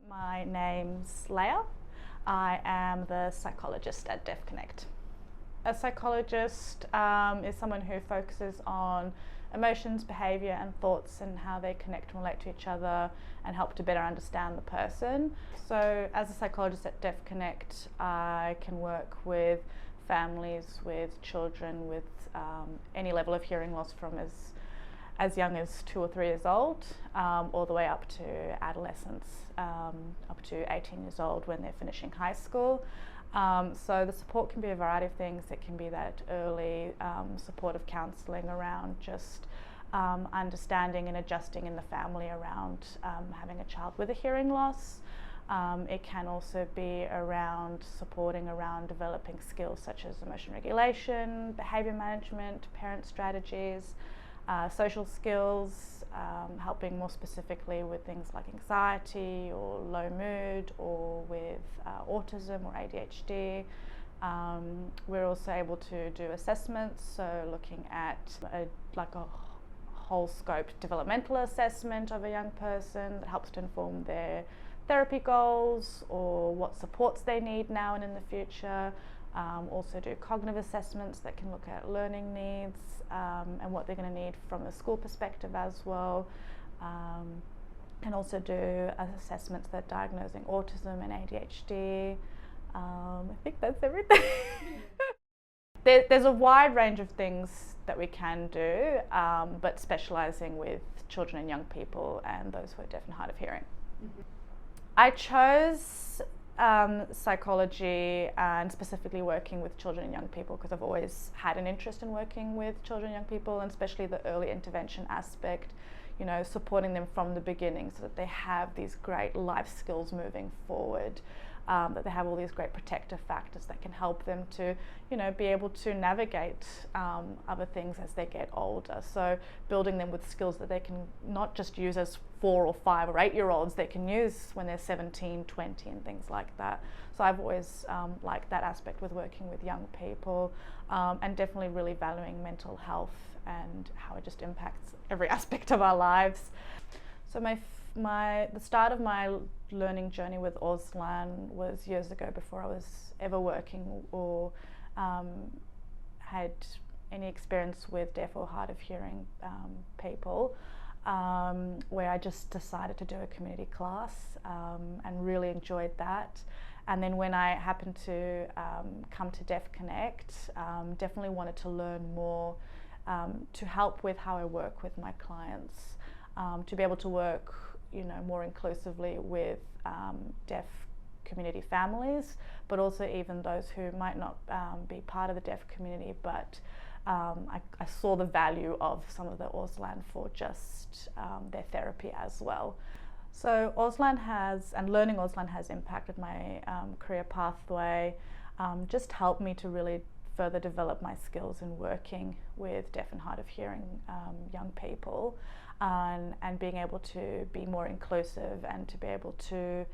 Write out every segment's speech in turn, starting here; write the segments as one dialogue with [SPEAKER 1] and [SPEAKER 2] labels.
[SPEAKER 1] My name's Leah. I am the psychologist at Deaf Connect. A psychologist is someone who focuses on emotions, behaviour and thoughts and how they connect and relate to each other and help to better understand the person. So as a psychologist at Deaf Connect, I can work with families, with children with any level of hearing loss from as young as 2 or 3 years old, all the way up to adolescents, up to 18 years old when they're finishing high school. So the support can be a variety of things. It can be that early supportive counselling around just understanding and adjusting in the family around having a child with a hearing loss. It can also be around supporting around developing skills such as emotion regulation, behaviour management, parent strategies, social skills, helping more specifically with things like anxiety or low mood or with autism or ADHD. We're also able to do assessments, so looking at a whole scope developmental assessment of a young person that helps to inform their therapy goals or what supports they need now and in the future. Also do cognitive assessments that can look at learning needs and what they're going to need from a school perspective as well. And also do assessments that are diagnosing autism and ADHD. I think that's everything. There's a wide range of things that we can do, but specialising with children and young people and those who are deaf and hard of hearing. Mm-hmm. I chose psychology and specifically working with children and young people because I've always had an interest in working with children and young people, and especially the early intervention aspect, you know, supporting them from the beginning so that they have these great life skills moving forward, that they have all these great protective factors that can help them to, you know, be able to navigate other things as they get older. So building them with skills that they can not just use as 4 or 5 or 8-year-olds, they can use when they're 17, 20 and things like that. So I've always liked that aspect with working with young people, and definitely really valuing mental health and how it just impacts every aspect of our lives. So the start of my learning journey with Auslan was years ago, before I was ever working or had any experience with deaf or hard of hearing people, where I just decided to do a community class and really enjoyed that. And then when I happened to come to Deaf Connect, definitely wanted to learn more to help with how I work with my clients, to be able to work, you know, more inclusively with deaf community families, but also even those who might not be part of the deaf community, but I saw the value of some of the Auslan for just their therapy as well. So learning Auslan has impacted my career pathway, just helped me to really further develop my skills in working with deaf and hard of hearing young people, and being able to be more inclusive and to be able to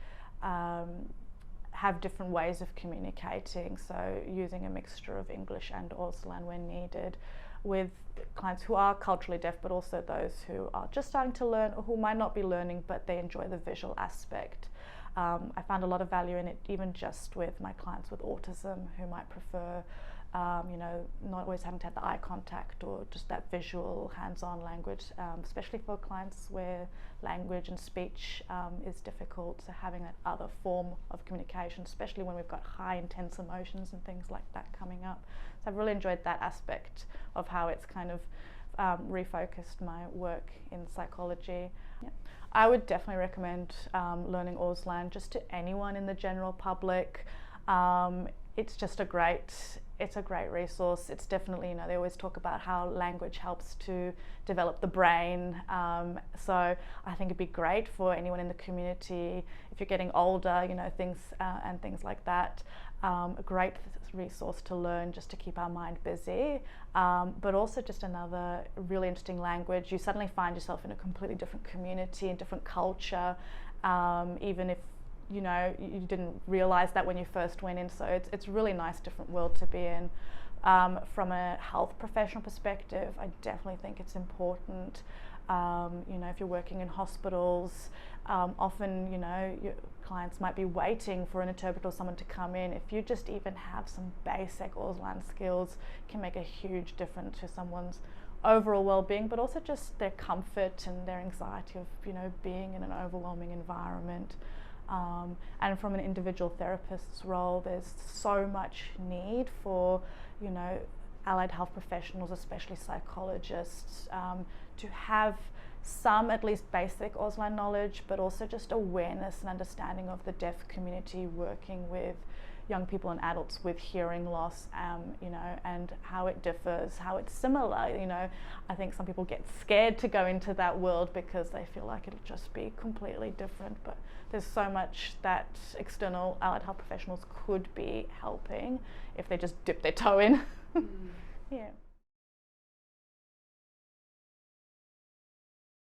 [SPEAKER 1] have different ways of communicating, so using a mixture of English and Auslan when needed, with clients who are culturally deaf but also those who are just starting to learn or who might not be learning but they enjoy the visual aspect. I found a lot of value in it, even just with my clients with autism who might prefer you know, not always having to have the eye contact or just that visual hands-on language, especially for clients where language and speech is difficult, so having that other form of communication, especially when we've got high intense emotions and things like that coming up. So I've really enjoyed that aspect of how it's kind of refocused my work in psychology. Yeah. I would definitely recommend learning Auslan just to anyone in the general public. It's just a great resource. It's definitely, you know, they always talk about how language helps to develop the brain. So I think it'd be great for anyone in the community, if you're getting older, you know, things like that. A great resource to learn just to keep our mind busy, but also just another really interesting language. You suddenly find yourself in a completely different community and different culture, even if, you know, you didn't realize that when you first went in. So it's a really nice different world to be in. From a health professional perspective, I definitely think it's important You know, if you're working in hospitals, often, you know, your clients might be waiting for an interpreter or someone to come in. If you just even have some basic Auslan skills, can make a huge difference to someone's overall well-being, but also just their comfort and their anxiety of, you know, being in an overwhelming environment. And from an individual therapist's role, there's so much need for, you know, allied health professionals, especially psychologists, to have some at least basic Auslan knowledge, but also just awareness and understanding of the deaf community, working with young people and adults with hearing loss, you know, and how it differs, how it's similar. You know, I think some people get scared to go into that world because they feel like it'll just be completely different, but there's so much that external allied health professionals could be helping if they just dip their toe in. Yeah.